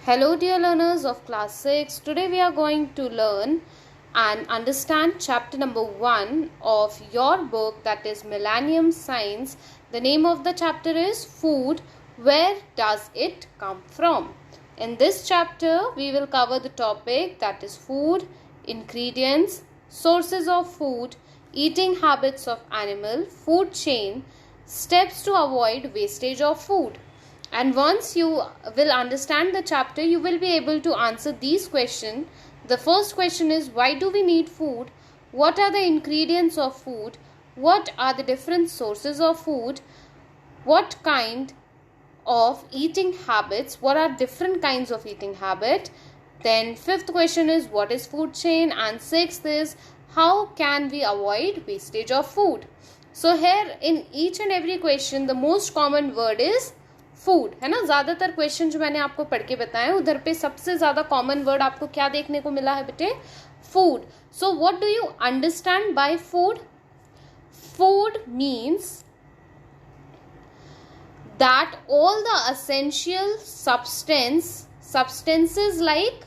Hello, dear learners of class 6. Today we are going to learn and understand chapter number 1 of your book, that is Millennium Science. The name of the chapter is Food. Where does it come from? In this chapter, we will cover the topic that is food, ingredients, sources of food, eating habits of animal, food chain, steps to avoid wastage of food. And once you will understand the chapter, you will be able to answer these questions. The first question is, why do we need food? What are the ingredients of food? What are the different sources of food? What kind of eating habits? What are different kinds of eating habit? Then fifth question is, what is food chain? And sixth is, how can we avoid wastage of food? So here in each and every question, the most common word is food, है ना. ज़्यादातर question जो मैंने आपको पढ़ के बताए उधर पे सबसे ज़्यादा कॉमन वर्ड आपको क्या देखने को मिला है बेटे? Food. So what do you understand by food? Food means that all the essential substances like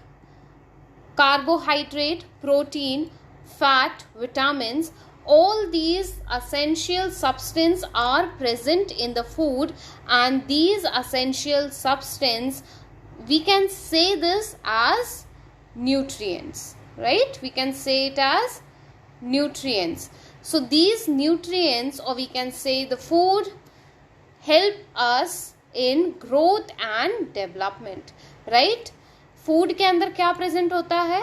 carbohydrate, protein, fat, vitamins, all these essential substances are present in the food, and these essential substances, we can say this as nutrients, right? We can say it as nutrients. So these nutrients, or we can say the food, help us in growth and development, right? Food के अंदर क्या present होता है?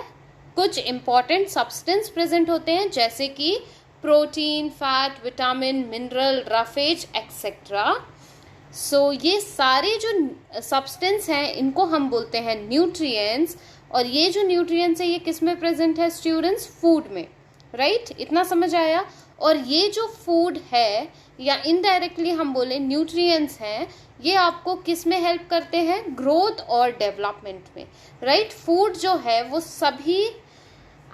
कुछ important substance present होते हैं, जैसे कि protein, fat, vitamin, mineral, roughage etcetera. So ये सारे जो सब्सटेंस हैं इनको हम बोलते हैं न्यूट्रिएंट्स. और ये जो न्यूट्रिएंट्स है ये किस में प्रेजेंट है स्टूडेंट्स? फूड में, राइट? इतना समझ आया. और ये जो फूड है या इनडायरेक्टली हम बोले न्यूट्रिएंट्स हैं, ये आपको किस में हेल्प करते हैं? ग्रोथ और डेवलपमेंट में, राइट? फूड जो है वो सभी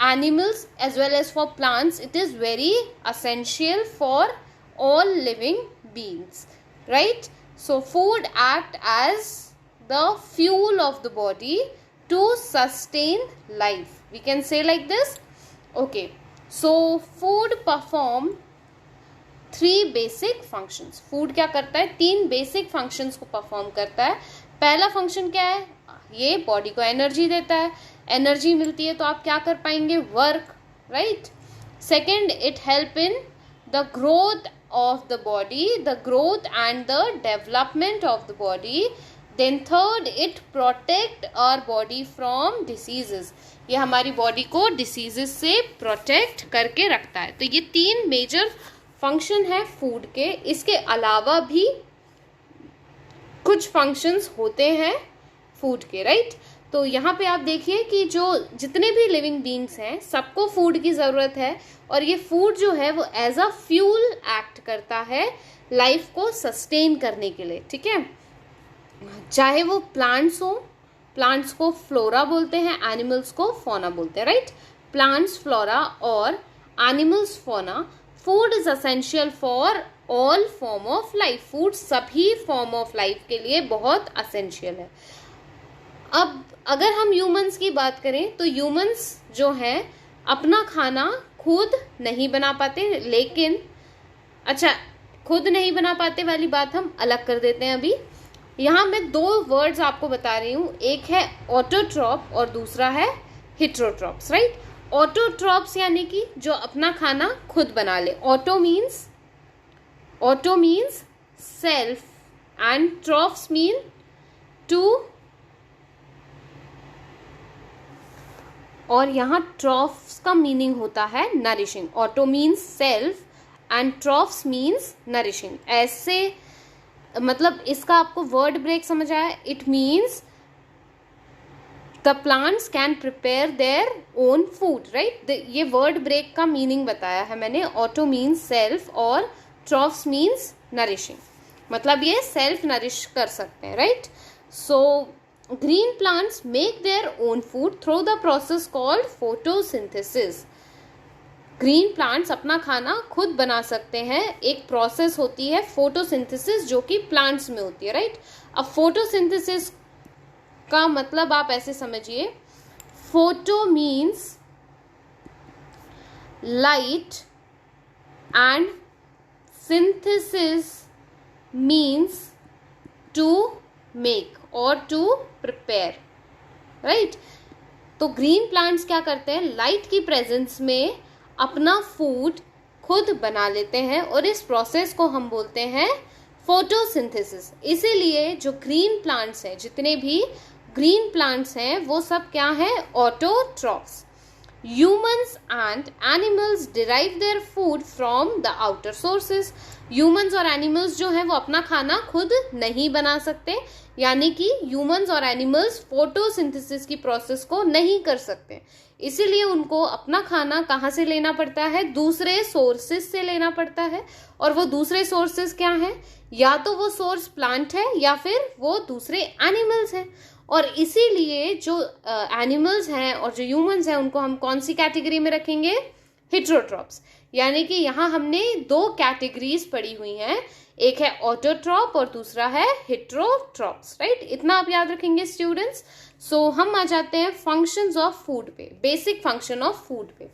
animals as well as for plants, it is very essential for all living beings, right? So food act as the fuel of the body to sustain life, we can say like this. Okay, so food perform three basic functions. food क्या करता है? 3 basic functions को perform करता है. पहला function क्या है? ये बॉडी को एनर्जी देता है. एनर्जी मिलती है तो आप क्या कर पाएंगे? Work, right? Second, it help in the growth of the body, the growth and the development of the body. Then third, it protect our body from diseases. ये हमारी बॉडी को डिसीजेस से प्रोटेक्ट करके रखता है. तो ये 3 मेजर फंक्शन है फूड के. इसके अलावा भी कुछ फंक्शंस होते हैं फूड के, राइट? तो यहाँ पे आप देखिए कि जो जितने भी लिविंग बीइंग्स हैं सबको फूड की ज़रूरत है. और ये फूड जो है वो एज अ फ्यूल एक्ट करता है लाइफ को सस्टेन करने के लिए, ठीक है? चाहे वो प्लांट्स हो, प्लांट्स को फ्लोरा बोलते हैं, एनिमल्स को फौना बोलते हैं, राइट? प्लांट्स फ्लोरा और animals fauna. Food is essential for all form of life. Food सभी फॉर्म ऑफ लाइफ के लिए बहुत असेंशियल है. अब अगर हम ह्यूमंस की बात करें तो ह्यूमंस जो हैं अपना खाना खुद नहीं बना पाते, लेकिन अच्छा, खुद नहीं बना पाते वाली बात हम अलग कर देते हैं. अभी यहाँ मैं 2 वर्ड्स आपको बता रही हूँ. एक है ऑटोट्रॉप और दूसरा है हिट्रोट्रॉप्स, राइट? ऑटोट्रॉप्स यानी कि जो अपना खाना खुद बना ले. Auto means self and trophs mean to. और यहाँ ट्रॉफ्स का मीनिंग होता है nourishing. Auto means self and trophs means nourishing. ऐसे मतलब इसका आपको वर्ड ब्रेक समझ आया? It means the plants can prepare their own food, right? ये वर्ड ब्रेक का मीनिंग बताया है मैंने. ऑटो मीन्स सेल्फ और ट्रॉफ्स मीन्स नरिशिंग, मतलब ये सेल्फ नरिश कर सकते हैं, right? So green plants make their own food through the process called photosynthesis. Green plants अपना खाना खुद बना सकते हैं. एक प्रोसेस होती है फोटोसिंथेसिस जो कि प्लांट्स में होती है, राइट? अब फोटोसिंथेसिस का मतलब आप ऐसे समझिए, photo means light and synthesis means to make और टू प्रिपेयर, राइट। तो ग्रीन प्लांट्स क्या करते हैं, लाइट की प्रेजेंस में अपना फूड खुद बना लेते हैं और इस प्रोसेस को हम बोलते हैं फोटोसिंथेसिस। इसीलिए जो ग्रीन प्लांट्स हैं, जितने भी ग्रीन प्लांट्स हैं, वो सब क्या है, autotrophs. Humans and animals derive their food from the outer sources. Humans और एनिमल्स जो हैं वो अपना खाना खुद नहीं बना सकते, यानी कि ह्यूमंस और एनिमल्स फोटोसिंथेसिस की प्रोसेस को नहीं कर सकते, इसीलिए उनको अपना खाना कहाँ से लेना पड़ता है, दूसरे सोर्सेस से लेना पड़ता है। और वो दूसरे सोर्सेस क्या हैं, या तो वो सोर्स प्लांट है या फिर वो दूसरे एनिमल्स हैं। और इसीलिए जो एनिमल्स हैं और जो ह्यूमंस हैं उनको हम कौन सी कैटेगरी में रखेंगे, हेटेरोट्रॉप्स। यानी कि यहाँ हमने दो कैटेगरीज पढ़ी हुई हैं, एक है ऑटोट्रॉप और दूसरा है हेटेरोट्रॉप्स, राइट। इतना आप याद रखेंगे स्टूडेंट्स। सो हम आ जाते हैं फंक्शंस ऑफ फूड पे, बेसिक फंक्शन ऑफ फूड पे।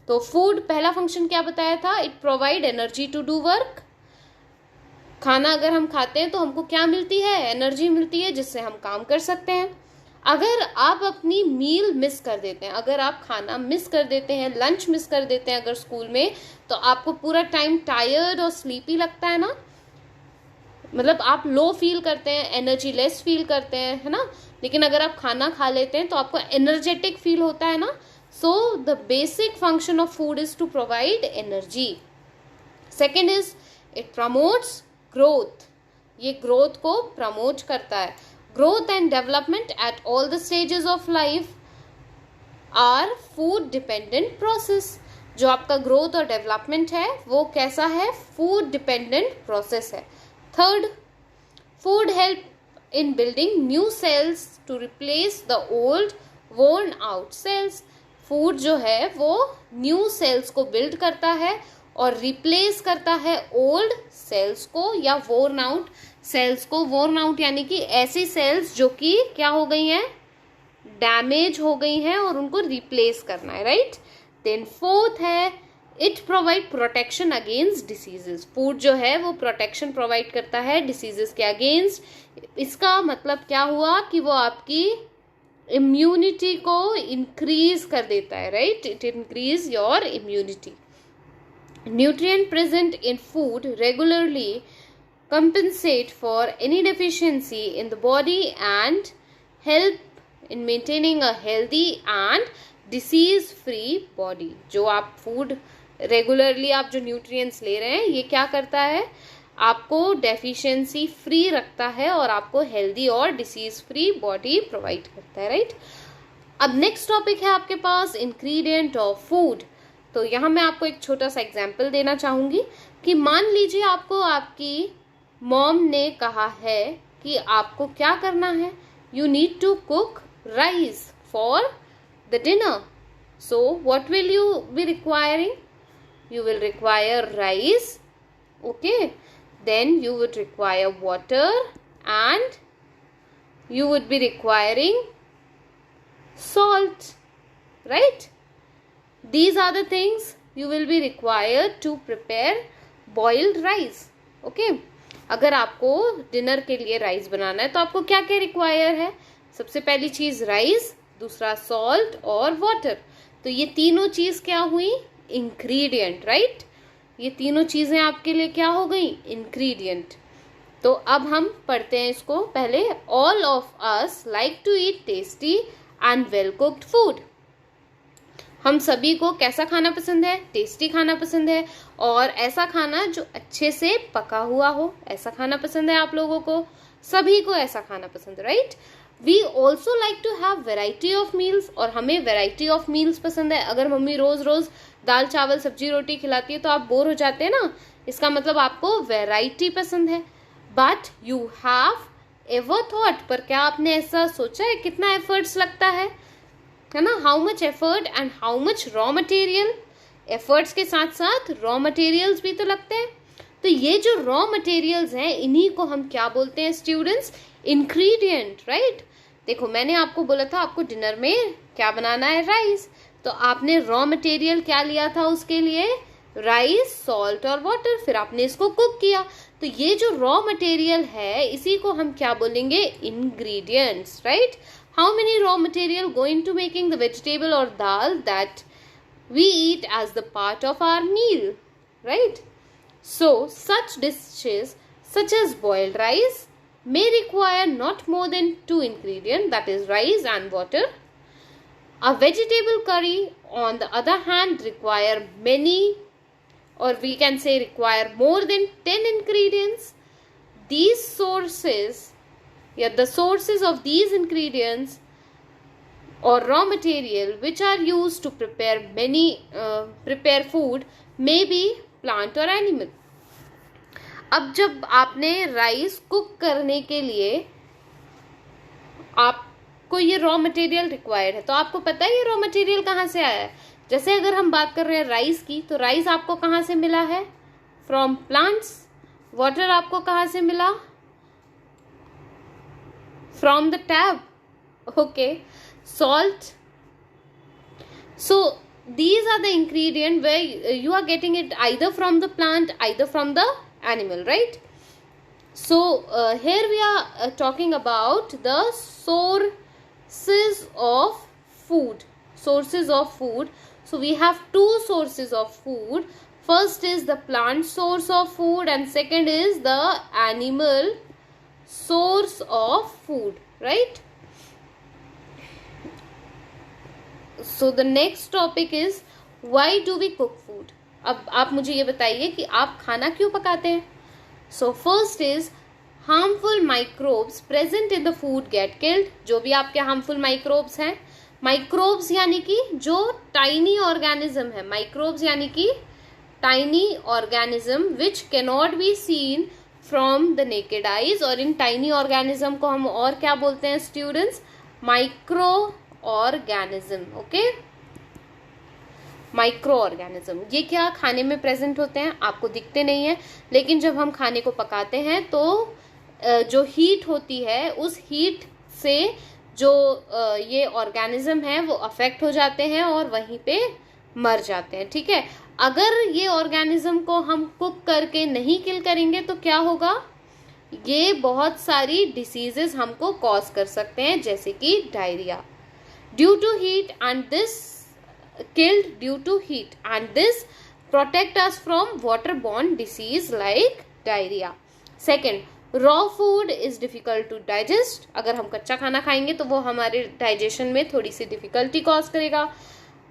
तो फूड पहला फंक्शन क्या बताया था, it provide energy to do work. खाना अगर हम खाते हैं तो हमको क्या मिलती है, एनर्जी मिलती है, जिससे हम काम कर सकते हैं। अगर आप अपनी मील मिस कर देते हैं, अगर आप खाना मिस कर देते हैं, लंच मिस कर देते हैं अगर स्कूल में, तो आपको पूरा टाइम टायर्ड और स्लीपी लगता है ना, मतलब आप लो फील करते हैं, एनर्जी लेस फील करते हैं, है ना। लेकिन अगर आप खाना खा लेते हैं तो आपको एनर्जेटिक फील होता है ना। So the basic function of food is to provide energy. Second is it promotes growth, ये ग्रोथ को प्रमोट करता है। Growth and development at all the stages of life are food dependent process. जो आपका growth और development है वो कैसा है, फूड डिपेंडेंट प्रोसेस है। Third, food help in building new cells to replace the old worn out cells. Food जो है वो न्यू सेल्स को बिल्ड करता है और रिप्लेस करता है ओल्ड सेल्स को या वोर्न आउट सेल्स को। वोर्न आउट यानी कि ऐसी सेल्स जो कि क्या हो गई हैं, डैमेज हो गई हैं, और उनको रिप्लेस करना है, राइट। देन फोर्थ है it provide protection against diseases. Food जो है वो प्रोटेक्शन प्रोवाइड करता है डिसीजेस के अगेंस्ट। इसका मतलब क्या हुआ कि वो आपकी इम्यूनिटी को इंक्रीज कर देता है, right. It increase your immunity. Nutrient present in food regularly compensate for any deficiency in the body and help in maintaining a healthy and disease free body। जो आप फूड रेगुलरली आप जो nutrients ले रहे हैं, ये क्या करता है, आपको डेफिशिएंसी फ्री रखता है और आपको हेल्दी और डिसीज फ्री बॉडी प्रोवाइड करता है, राइट। अब नेक्स्ट टॉपिक है आपके पास इंग्रेडिएंट ऑफ फूड। तो यहाँ मैं आपको एक छोटा सा एग्जाम्पल देना चाहूँगी कि मान लीजिए आपको आपकी मॉम ने कहा है कि आपको क्या करना है, you need to cook rice for the dinner. So what will you be requiring, you will require rice, okay, then you would require water and you would be requiring salt, right? These are the things you will be required to prepare boiled rice, okay? अगर आपको dinner के लिए rice बनाना है तो आपको क्या क्या require है, सबसे पहली चीज राइस, दूसरा सॉल्ट और वाटर। तो ये तीनों चीज क्या हुई, इंग्रेडिएंट, राइट। ये तीनों चीजें आपके लिए क्या हो गई, इंग्रेडिएंट। तो अब हम पढ़ते हैं इसको। पहले, all of us like to eat tasty and well cooked food. हम सभी को कैसा खाना पसंद है, टेस्टी खाना पसंद है, और ऐसा खाना जो अच्छे से पका हुआ हो, ऐसा खाना पसंद है आप लोगों को, सभी को ऐसा खाना पसंद है, right. We also like to have variety of meals, और हमें वेराइटी ऑफ मील्स पसंद है। अगर मम्मी रोज रोज दाल चावल सब्जी रोटी खिलाती है तो आप बोर हो जाते हैं ना, इसका मतलब आपको वेराइटी पसंद है। But you have ever thought, पर क्या आपने ऐसा सोचा है कितना एफर्ट्स लगता है ना, how much effort and how much raw material. Efforts के साथ साथ रॉ मटेरियल्स भी तो लगते हैं। तो ये जो रॉ मटेरियल्स हैं इन्हीं को हम क्या बोलते हैं स्टूडेंट्स, इंग्रेडिएंट, राइट। देखो मैंने आपको बोला था आपको डिनर में क्या बनाना है, राइस, तो आपने रॉ मटेरियल क्या लिया था उसके लिए, राइस, सॉल्ट और वाटर, फिर आपने इसको कुक किया। तो ये जो रॉ मटेरियल है इसी को हम क्या बोलेंगे, ingredients, right. How many raw material going to making the vegetable और dal that we eat as the part of our meal, right? So such dishes such as boiled rice may require not more than 2 ingredients, that is rice and water. A vegetable curry on the other hand require many, or we can say require more than 10 ingredients. These sources, the sources of these ingredients or raw material which are used to prepare food may be plant or animal. अब जब आपने rice cook करने के लिए आपको ये raw material required है, तो आपको पता है ये रॉ मटेरियल कहाँ से आया है। जैसे अगर हम बात कर रहे हैं राइस की, तो राइस आपको कहाँ से मिला है, फ्रॉम प्लांट्स। वाटर आपको कहाँ से मिला, from the tap, okay. Salt, so these are the ingredient where you are getting it either from the plant, either from the animal, right? So here we are talking about the sources of food. So we have two sources of food. First is the plant source of food and second is the animal source of food, right? So the next topic is why do we cook food. अब आप मुझे ये बताइए कि आप खाना क्यों पकाते हैं। So first is harmful microbes present in the food get killed. जो भी आपके harmful microbes हैं, microbes यानी कि जो tiny organism है, microbes यानी कि tiny organism which cannot be seen from the naked eyes, और इन tiny organism को हम और क्या बोलते हैं students, micro organism, okay. Micro organism ये क्या खाने में प्रेजेंट होते हैं, आपको दिखते नहीं है, लेकिन जब हम खाने को पकाते हैं तो जो हीट होती है उस हीट से जो ये ऑर्गेनिज्म है वो अफेक्ट हो जाते हैं और वहीं पे मर जाते हैं, ठीक है। अगर ये ऑर्गेनिज्म को हम कुक करके नहीं किल करेंगे तो क्या होगा, ये बहुत सारी डिसीजेस हमको कॉज कर सकते हैं, जैसे कि diarrhoea due to heat, and this killed due to heat, and this protect us from waterborne disease like diarrhea. Second, raw food is difficult to digest. अगर हम कच्चा खाना खाएंगे तो वो हमारे डाइजेशन में थोड़ी सी डिफिकल्टी कॉज करेगा।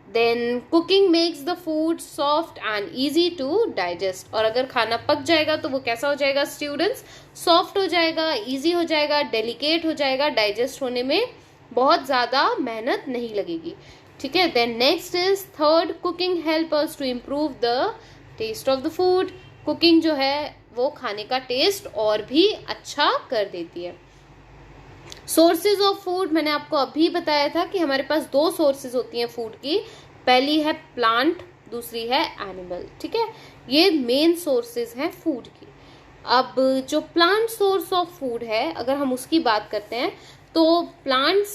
Then cooking makes the food soft and easy to digest. और अगर खाना पक जाएगा तो वो कैसा हो जाएगा स्टूडेंट्स, सॉफ्ट हो जाएगा, इजी हो जाएगा, डेलिकेट हो जाएगा, डाइजेस्ट होने में बहुत ज़्यादा मेहनत नहीं लगेगी, ठीक है। Then next is third, cooking help us to improve the taste of the food. Cooking जो है वो खाने का टेस्ट और भी अच्छा कर देती है। सोर्सेज ऑफ फूड मैंने आपको अभी बताया था कि हमारे पास दो सोर्सेज होती हैं फूड की, पहली है प्लांट, दूसरी है एनिमल, ठीक है। ये मेन सोर्सेज हैं फूड की। अब जो प्लांट सोर्स ऑफ फूड है अगर हम उसकी बात करते हैं तो प्लांट्स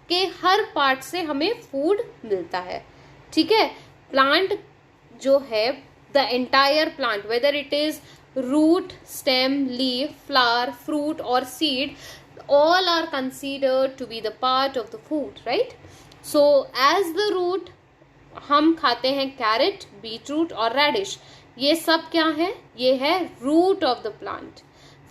के हर पार्ट से हमें फूड मिलता है, ठीक है। प्लांट जो है, the entire plant, whether it is root, stem, leaf, flower, fruit और seed, all are considered to be the part of the food, right? So as the root हम खाते हैं कैरेट, बीटरूट और रेडिश, ये सब क्या है, ये है रूट ऑफ द प्लांट।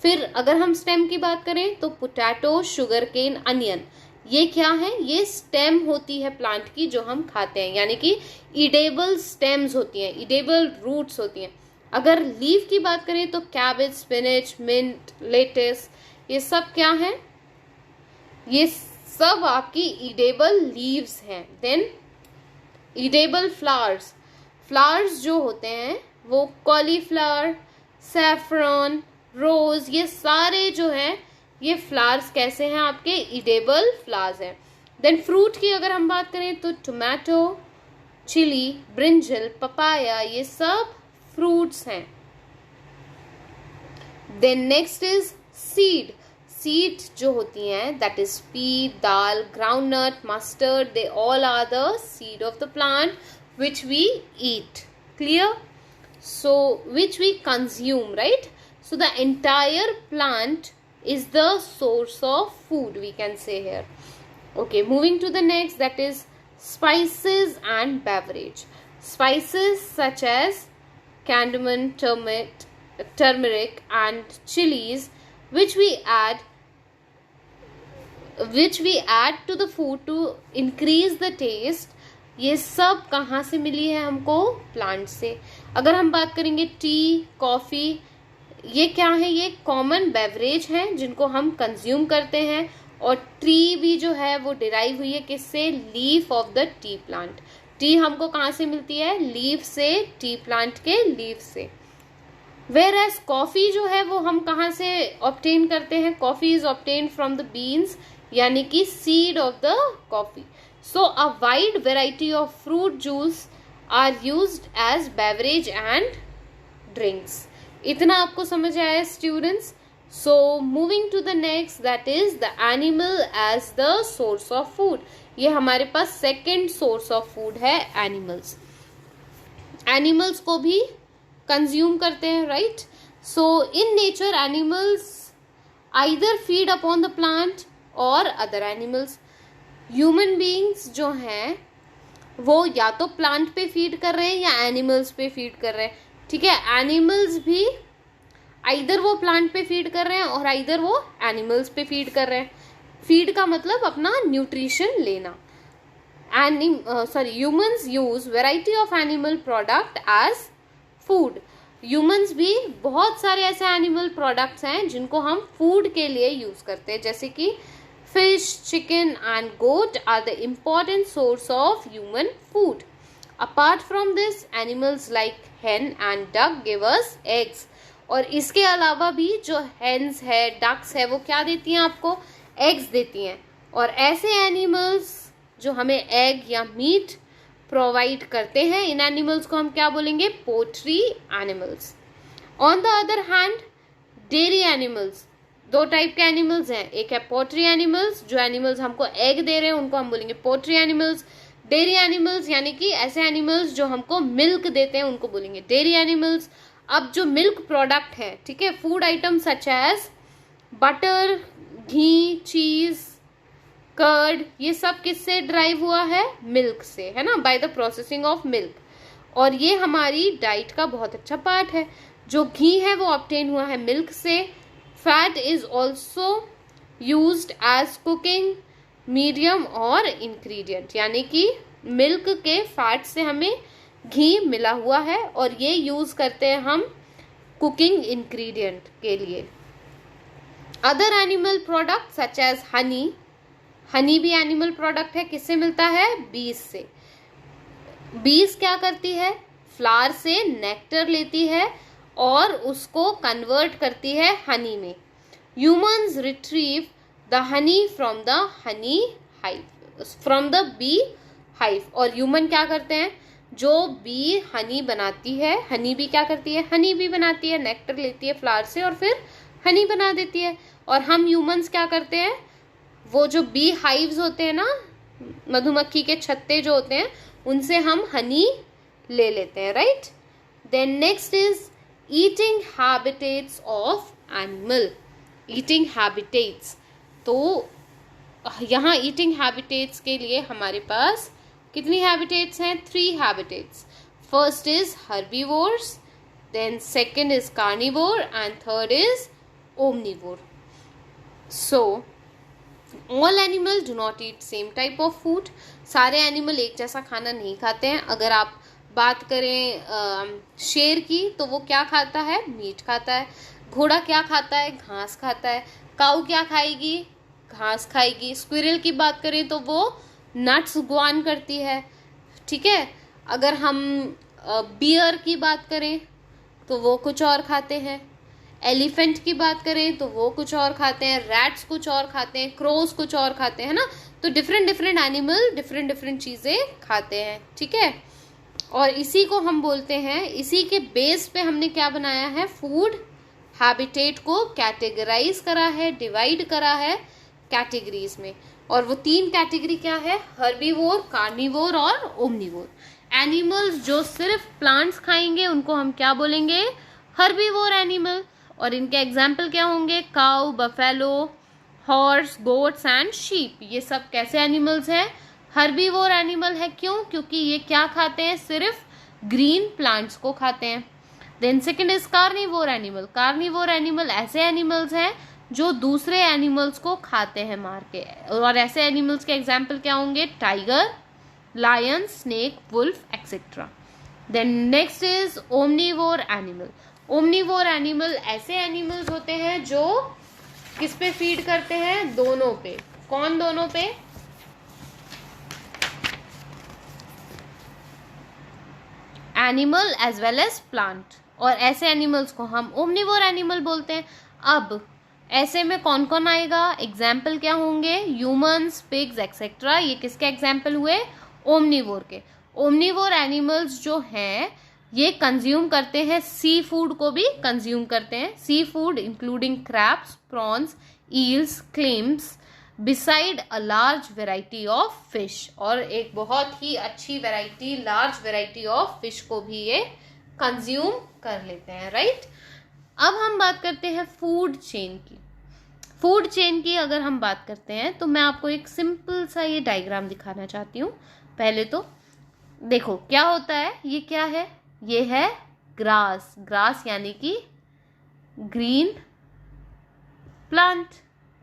फिर अगर हम स्टेम की बात करें तो पोटैटो, शुगर केन, अनियन, ये क्या है, ये स्टेम होती है प्लांट की जो हम खाते हैं, यानी कि इडेबल स्टेम्स होती हैं, इडेबल रूट्स होती हैं। अगर लीफ की बात करें तो कैबेज, स्पिनच, मिंट, लेटिस, ये सब क्या है, ये सब आपकी इडेबल लीव्स हैं। देन इडेबल फ्लावर्स, फ्लावर्स जो होते हैं वो कॉलीफ्लावर, सैफरन, रोज, ये सारे जो हैं ये फ्लावर्स कैसे हैं, आपके इडेबल फ्लावर्स हैं। देन फ्रूट की अगर हम बात करें तो टोमेटो, चिली, ब्रिंजल, पपाया, ये सब फ्रूट्स हैं। Then next is seed. Seed जो होती हैं, that is pea, dal, groundnut, mustard, they all are the seed of the plant which we eat. Clear? So which we consume, right? So the entire plant is the source of food, we can say here. Okay, moving to the next, that is spices and beverage. Spices such as cardamom, turmeric and chilies which we add to the food to increase the taste. ये सब कहाँ से मिली है हमको? Plant से. अगर हम बात करेंगे टी, कॉफ़ी, ये क्या है? ये कॉमन बेवरेज हैं जिनको हम कंज्यूम करते हैं. और ट्री भी जो है वो डिराइव हुई है किससे? Leaf of the tea plant. Tea हमको कहाँ से मिलती है? लीफ से, टी प्लांट के लीफ से. वेयर एज कॉफी जो है वो हम कहाँ से ऑब्टेन करते हैं? Coffee is obtain from the beans, यानी कि seed of the coffee. So a wide variety of fruit juice are used as beverage and drinks. इतना आपको समझ आया students? So moving to the next, that is the animal as the source of food. ये हमारे पास second source of food है animals. Animals को भी कंज्यूम करते हैं, right? So in nature animals either feed upon the plant और other animals. Human beings जो हैं वो या तो प्लांट पे फीड कर रहे हैं या एनिमल्स पे फीड कर रहे हैं. ठीक है? एनिमल्स भी आइदर वो प्लांट पे फीड कर रहे हैं और आइदर वो एनिमल्स पे फीड कर रहे हैं. फीड का मतलब अपना न्यूट्रिशन लेना. Humans use variety of animal product as food. Humans भी बहुत सारे ऐसे एनिमल प्रोडक्ट्स हैं जिनको हम फूड के लिए यूज करते हैं, जैसे कि fish, chicken and goat are the important source of human food. Apart from this, animals like hen and duck give us eggs. और इसके अलावा भी जो hens है, ducks है, वो क्या देती हैं आपको? eggs देती हैं. और ऐसे एनिमल्स जो हमें egg या मीट प्रोवाइड करते हैं, इन एनिमल्स को हम क्या बोलेंगे? Poultry animals. On the other hand, dairy animals, दो टाइप के एनिमल्स हैं. एक है पोट्री एनिमल्स, जो एनिमल्स हमको एग दे रहे हैं उनको हम बोलेंगे पोट्री एनिमल्स. डेयरी एनिमल्स यानी कि ऐसे एनिमल्स जो हमको मिल्क देते हैं उनको बोलेंगे डेयरी एनिमल्स. अब जो मिल्क प्रोडक्ट है, ठीक है, food item such as butter, ghee, cheese, curd, ये सब किससे ड्राइव हुआ है? मिल्क से, है ना, by the processing of milk. और ये हमारी डाइट का बहुत अच्छा पार्ट है. जो घी है वो ऑब्टेन हुआ है मिल्क से. Fat is also used as cooking medium और इंग्रेडिएंट, यानी कि मिल्क के फैट से हमें घी मिला हुआ है और ये यूज करते हैं हम कुकिंग इंग्रेडिएंट के लिए. Other animal product such as honey. Honey भी एनिमल प्रोडक्ट है. किससे मिलता है? बीज से. बीज क्या करती है? फ्लावर से नेक्टर लेती है और उसको कन्वर्ट करती है हनी में. Humans retrieve the honey from the honey hive, from the bee hive. और ह्यूमन क्या करते हैं? जो बी हनी बनाती है, हनी बी क्या करती है? हनी बी बनाती है, नेक्टर लेती है फ्लावर से और फिर हनी बना देती है. और हम ह्यूमंस क्या करते हैं? वो जो बी हाइव्स होते हैं ना, मधुमक्खी के छत्ते जो होते हैं, उनसे हम हनी ले लेते हैं, right? Then next is eating habitats of animal. Eating habitats, तो यहाँ ईटिंग हैबिटेट्स के लिए हमारे पास कितनी हैबिटेट्स हैं? 3 habitats. First is herbivores, then second is carnivore and third is omnivore. So all animal do not eat same type of food. सारे animal एक जैसा खाना नहीं खाते हैं. अगर आप बात करें शेर की, तो वो क्या खाता है? मीट खाता है. घोड़ा क्या खाता है? घास खाता है. काऊ क्या खाएगी? घास खाएगी. स्क्विरल की बात करें तो वो नट्स ग्वान करती है. ठीक है? अगर हम बियर की बात करें तो वो कुछ और खाते हैं. एलिफेंट की बात करें तो वो कुछ और खाते हैं. रैट्स कुछ और खाते हैं. क्रोस कुछ और खाते हैं, ना. तो different different animal different different चीज़ें खाते हैं. ठीक है? और इसी को हम बोलते हैं, इसी के बेस पे हमने क्या बनाया है? फूड हैबिटेट को कैटेगराइज करा है, डिवाइड करा है कैटेगरीज में। और वो 3 कैटेगरी क्या है? हर्बीवोर, कार्निवोर और ओमनीवोर। एनिमल्स जो सिर्फ प्लांट्स खाएंगे उनको हम क्या बोलेंगे? Herbivore animal. और इनके एग्जाम्पल क्या होंगे? Cow, buffalo, horse, goats and sheep. ये सब कैसे एनिमल्स हैं? हर्बीवोर एनिमल है। क्यों? क्योंकि ये क्या खाते हैं? सिर्फ ग्रीन प्लांट्स को खाते हैं। Then second is carnivore animal. Carnivore animal ऐसे एनिमल्स हैं जो दूसरे एनिमल्स को खाते हैं मार के। और ऐसे एनिमल्स के एग्जाम्पल क्या होंगे? Tiger, lion, snake, wolf etcetera. Then next is omnivore animal. Omnivore animal ऐसे एनिमल्स होते हैं जो किस पे फीड करते हैं? दोनों पे। कौन दोनों पे? Animal as well as plant. और ऐसे एनिमल्स को हम ओमनीवोर एनिमल बोलते हैं। अब ऐसे में कौन कौन आएगा? एग्जाम्पल क्या होंगे? Humans, pigs etcetera. ये किसके एग्जाम्पल हुए? ओमनीवोर के। ओमनीवोर एनिमल्स जो हैं ये कंज्यूम करते हैं, सी फूड को भी कंज्यूम करते हैं। Sea food including crabs, prawns, eels, clams, beside a large variety of fish. और एक बहुत ही अच्छी variety, large variety of fish को भी ये कंज्यूम कर लेते हैं, राइट। अब हम बात करते हैं फूड चेन की। फूड चेन की अगर हम बात करते हैं तो मैं आपको एक सिंपल सा ये डायग्राम दिखाना चाहती हूँ। पहले तो देखो क्या होता है, ये क्या है? ये है ग्रास। ग्रास यानी कि ग्रीन प्लांट,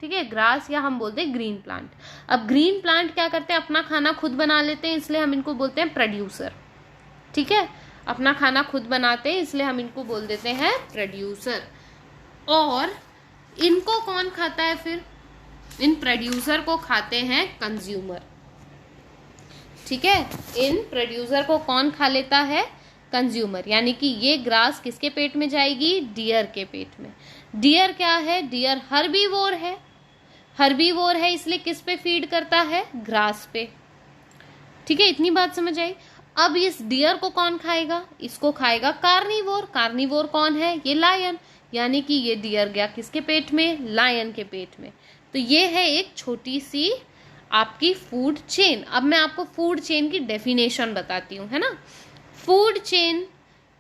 ठीक है। ग्रास या हम बोलते हैं ग्रीन प्लांट। अब ग्रीन प्लांट क्या करते हैं? अपना खाना खुद बना लेते हैं, इसलिए हम इनको बोलते हैं प्रोड्यूसर, ठीक है। अपना खाना खुद बनाते हैं इसलिए हम इनको बोल देते हैं प्रोड्यूसर। और इनको कौन खाता है फिर? इन प्रोड्यूसर को खाते हैं कंज्यूमर, ठीक है। इन प्रोड्यूसर को कौन खा लेता है? कंज्यूमर। यानी कि ये ग्रास किसके पेट में जाएगी? डियर के पेट में। डियर क्या है? डियर हर्बीवोर है। हर्बीवोर है इसलिए किस पे फीड करता है? ग्रास पे, ठीक है। इतनी बात समझ आई। अब इस डियर को कौन खाएगा? इसको खाएगा कार्निवोर। कार्निवोर कौन है? ये लायन। यानी कि ये डियर गया किसके पेट में? लायन के पेट में। तो ये है एक छोटी सी आपकी फूड चेन। अब मैं आपको फूड चेन की डेफिनेशन बताती हूँ, है ना। फूड चेन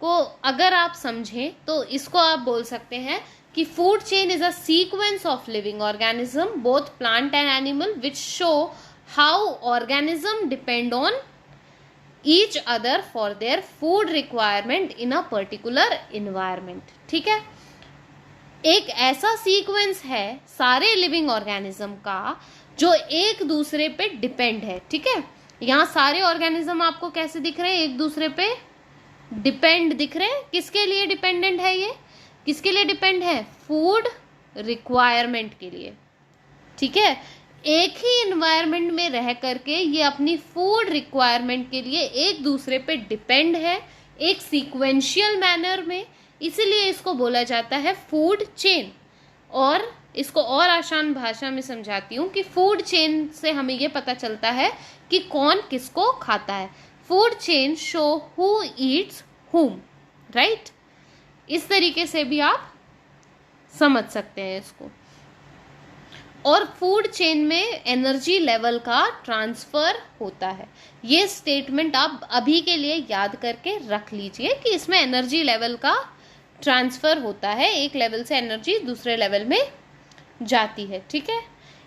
को अगर आप समझें तो इसको आप बोल सकते हैं कि food chain is a sequence of living organism, both plant and animal, which show how organism depend on each other for their food requirement in a particular environment, ठीक है। एक ऐसा सीक्वेंस है सारे लिविंग ऑर्गेनिज्म का जो एक दूसरे पे डिपेंड है, ठीक है। यहाँ सारे ऑर्गेनिज्म आपको कैसे दिख रहे हैं? एक दूसरे पे डिपेंड दिख रहे हैं। किसके लिए डिपेंडेंट है? ये किसके लिए डिपेंड है? फूड रिक्वायरमेंट के लिए, ठीक है। एक ही इन्वायरमेंट में रह करके ये अपनी फूड रिक्वायरमेंट के लिए एक दूसरे पे डिपेंड है, एक सीक्वेंशियल मैनर में। इसीलिए इसको बोला जाता है फूड चेन। और इसको और आसान भाषा में समझाती हूँ कि फूड चेन से हमें ये पता चलता है कि कौन किसको खाता है। Food chain show who Yeats हुम, राइट। इस तरीके से भी आप समझ सकते हैं इसको। और फूड चेन में एनर्जी लेवल का ट्रांसफर होता है। ये स्टेटमेंट आप अभी के लिए याद करके रख लीजिए कि इसमें एनर्जी लेवल का ट्रांसफर होता है, एक लेवल से एनर्जी दूसरे लेवल में जाती है, ठीक है।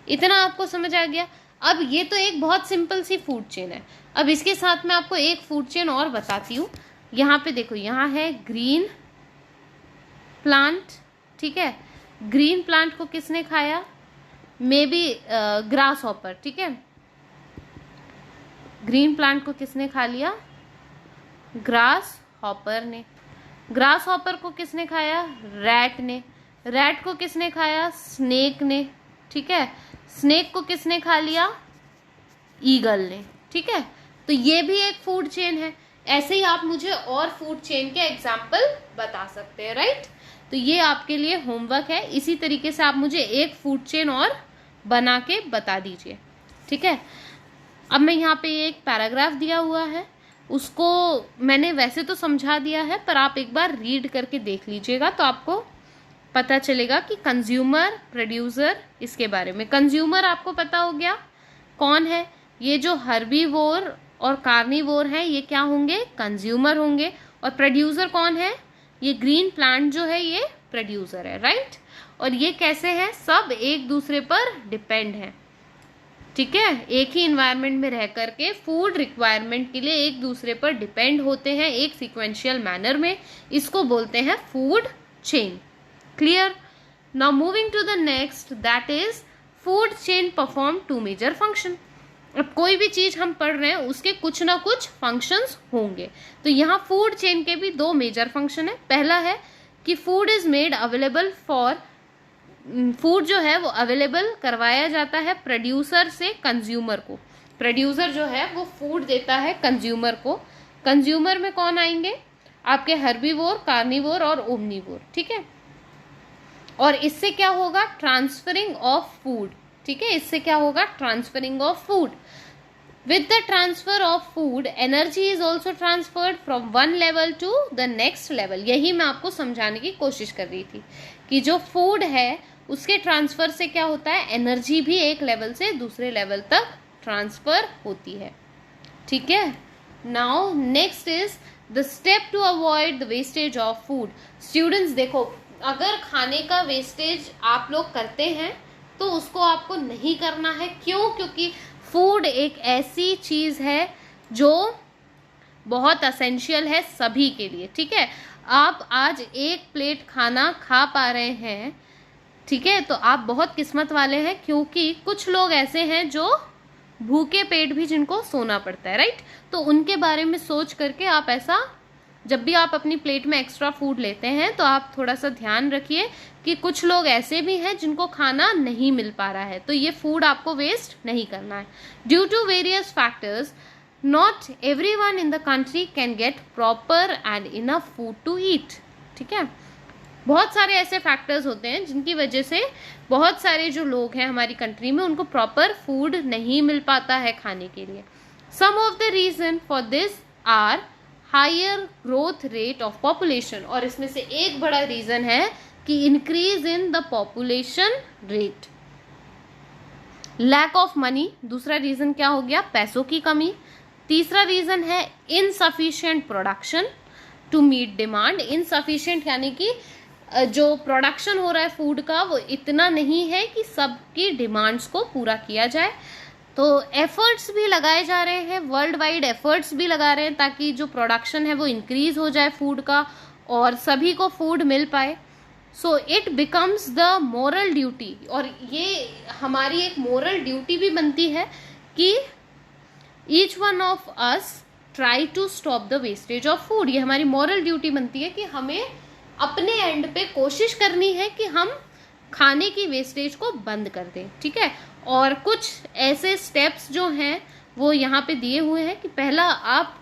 इतना आपको समझ आ गया। अब ये तो एक बहुत सिंपल सी फूड चेन है। अब इसके साथ मैं आपको एक फूड चेन और बताती हूँ। यहाँ पे देखो, यहाँ है ग्रीन प्लांट, ठीक है। ग्रीन प्लांट को किसने खाया? मे बी ग्रास हॉपर, ठीक है। ग्रीन प्लांट को किसने खा लिया? ग्रास हॉपर ने। ग्रास हॉपर को किसने खाया? रैट ने। रैट को किसने खाया? स्नेक ने, ठीक है। स्नेक को किसने खा लिया? ईगल ने, ठीक है। तो ये भी एक फूड चेन है। ऐसे ही आप मुझे और फूड चेन के एग्जाम्पल बता सकते हैं, राइट। तो ये आपके लिए होमवर्क है। इसी तरीके से आप मुझे एक फूड चेन और बना के बता दीजिए, ठीक है। अब मैं यहाँ पे एक पैराग्राफ दिया हुआ है, उसको मैंने वैसे तो समझा दिया है, पर आप एक बार रीड करके देख लीजिएगा तो आपको पता चलेगा कि कंज्यूमर, प्रोड्यूसर, इसके बारे में। कंज्यूमर आपको पता हो गया कौन है, ये जो हर्बीवोर और कार्निवोर हैं ये क्या होंगे, कंज्यूमर होंगे। और प्रोड्यूसर कौन है, ये ग्रीन प्लांट जो है ये प्रोड्यूसर है, राइट। और ये कैसे है, सब एक दूसरे पर डिपेंड है, ठीक है। एक ही इन्वायरमेंट में रह करके फूड रिक्वायरमेंट के लिए एक दूसरे पर डिपेंड होते हैं एक सीक्वेंशियल मैनर में, इसको बोलते हैं food chain. Clear. Now moving to the next, that is food chain perform two major function. अब कोई भी चीज हम पढ़ रहे हैं उसके कुछ ना कुछ फंक्शंस होंगे, तो यहाँ फूड चेन के भी दो मेजर फंक्शन है। पहला है कि food is made available for, food जो है वो अवेलेबल करवाया जाता है प्रोड्यूसर से कंज्यूमर को। प्रोड्यूसर जो है वो फूड देता है कंज्यूमर को। कंज्यूमर में कौन आएंगे, आपके हर्बीवोर, कार्निवोर और ओमनीवोर, ठीक है। और इससे क्या होगा, ट्रांसफरिंग ऑफ फूड, ठीक है। इससे क्या होगा, transferring of food. With the transfer of food, energy is also transferred from one level to the next level. यही मैं आपको समझाने की कोशिश कर रही थी कि जो फूड है उसके ट्रांसफर से क्या होता है, एनर्जी भी एक लेवल से दूसरे लेवल तक ट्रांसफर होती है, ठीक है। Now next is the step to avoid the wastage of food. Students देखो, अगर खाने का वेस्टेज आप लोग करते हैं तो उसको आपको नहीं करना है। क्यों? क्योंकि फूड एक ऐसी चीज है जो बहुत असेंशियल है सभी के लिए, ठीक है। आप आज एक प्लेट खाना खा पा रहे हैं, ठीक है, तो आप बहुत किस्मत वाले हैं, क्योंकि कुछ लोग ऐसे हैं जो भूखे पेट भी जिनको सोना पड़ता है, राइट। तो उनके बारे में सोच करके आप ऐसा, जब भी आप अपनी प्लेट में एक्स्ट्रा फूड लेते हैं तो आप थोड़ा सा ध्यान रखिए कि कुछ लोग ऐसे भी हैं जिनको खाना नहीं मिल पा रहा है, तो ये फूड आपको वेस्ट नहीं करना है। Due to various factors, not everyone in the country can get proper and enough food to eat, ठीक है। बहुत सारे ऐसे फैक्टर्स होते हैं जिनकी वजह से बहुत सारे जो लोग हैं हमारी कंट्री में उनको प्रॉपर फूड नहीं मिल पाता है खाने के लिए। Some of the reason for this are higher growth rate of population, और इसमें से एक बड़ा रीजन है कि increase in the population rate. Lack of money, दूसरा रीजन क्या हो गया, पैसों की कमी। तीसरा रीजन है insufficient production to meet demand. Insufficient यानी कि जो प्रोडक्शन हो रहा है फूड का वो इतना नहीं है कि सबकी डिमांड्स को पूरा किया जाए। तो एफर्ट्स भी लगाए जा रहे हैं, वर्ल्ड वाइड एफर्ट्स भी लगा रहे हैं ताकि जो प्रोडक्शन है वो इंक्रीज हो जाए फूड का और सभी को फूड मिल पाए। So it becomes the moral duty, और ये हमारी एक मोरल ड्यूटी भी बनती है कि each one of us try to stop the wastage of food. ये हमारी मोरल ड्यूटी बनती है कि हमें अपने एंड पे कोशिश करनी है कि हम खाने की वेस्टेज को बंद कर दें, ठीक है। और कुछ ऐसे स्टेप्स जो हैं वो यहाँ पे दिए हुए हैं कि पहला, आप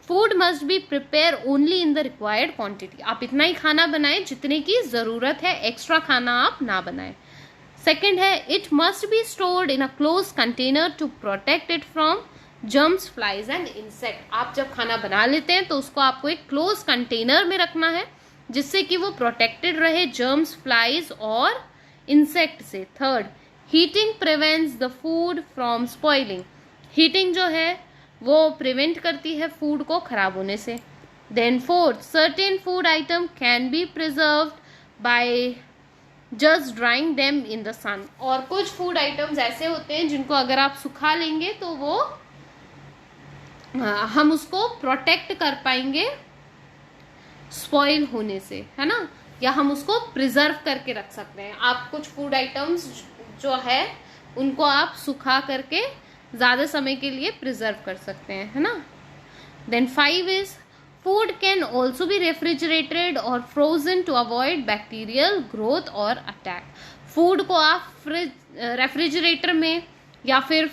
food must be prepare only in the required quantity. आप इतना ही खाना बनाएं जितने की ज़रूरत है, एक्स्ट्रा खाना आप ना बनाएं। सेकेंड है, it must be stored in a close container to protect it from germs, flies and insect. आप जब खाना बना लेते हैं तो उसको आपको एक क्लोज कंटेनर में रखना है जिससे कि वो प्रोटेक्टेड रहे जर्म्स, फ्लाइज और इंसेक्ट से। Third, heating prevents the food from spoiling. Heating जो है वो प्रिवेंट करती है फूड को खराब होने से। Then fourth, certain food item can be preserved by just drying them in the sun. और कुछ फूड आइटम्स ऐसे होते हैं जिनको अगर आप सुखा लेंगे तो वो हम उसको प्रोटेक्ट कर पाएंगे स्पॉइल होने से, है ना, या हम उसको प्रिजर्व करके रख सकते हैं। आप कुछ फूड आइटम्स जो है उनको आप सुखा करके ज़्यादा समय के लिए प्रिजर्व कर सकते हैं, है ना। Then 5 is food can also be refrigerated और frozen to avoid bacterial growth और अटैक। फूड को आप रेफ्रिजरेटर में या फिर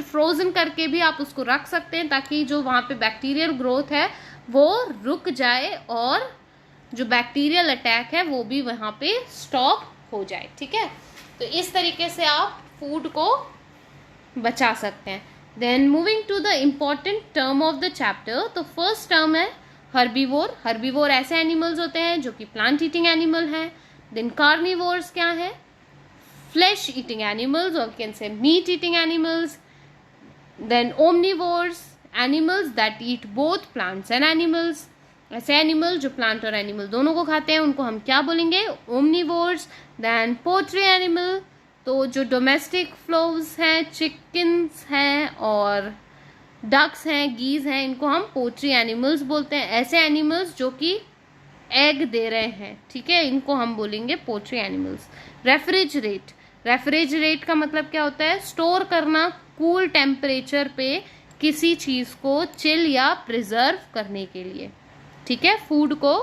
फ्रोजन करके भी आप उसको रख सकते हैं ताकि जो वहाँ पे बैक्टीरियल ग्रोथ है वो रुक जाए और जो बैक्टीरियल अटैक है वो भी वहाँ पे स्टॉप हो जाए, ठीक है। तो इस तरीके से आप फूड को बचा सकते हैं। Then moving to the important term of the chapter, तो फर्स्ट टर्म है हर्बीवोर, हर्बीवोर ऐसे एनिमल्स होते हैं जो कि प्लांट ईटिंग एनिमल हैं. देन कार्निवोर्स क्या है? फ्लैश ईटिंग एनिमल्स और can say meat eating animals. Then omnivores, animals that eat both plants and animals. ऐसे एनिमल जो प्लांट और एनिमल दोनों को खाते हैं उनको हम क्या बोलेंगे? ओमनिवोर्स. देन पोल्ट्री एनिमल, तो जो डोमेस्टिक फ्लोव्स हैं, चिकन्स हैं और डक्स हैं, गीज हैं, इनको हम पोल्ट्री एनिमल्स बोलते हैं. ऐसे एनिमल्स जो कि एग दे रहे हैं, ठीक है, इनको हम बोलेंगे पोल्ट्री एनिमल्स. रेफ्रिजरेट, रेफ्रिजरेट का मतलब क्या होता है? स्टोर करना कूल टेम्परेचर पे किसी चीज़ को चिल या प्रिजर्व करने के लिए, ठीक है. फूड को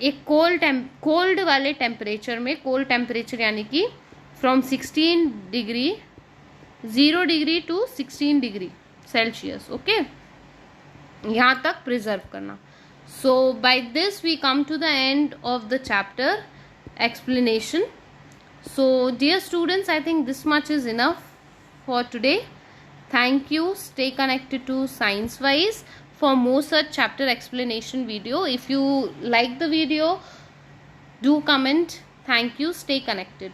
एक कोल्ड वाले टेम्परेचर में, कोल्ड टेम्परेचर यानी कि from 16 degree 0 degree to 16 degree celsius, okay, यहाँ तक प्रिजर्व करना. So by this we come to the end of the chapter explanation. So dear students, I think this much is enough for today. Thank you. Stay connected to ScienceWise for more such chapter explanation video. If you like the video, do comment. Thank you. Stay connected.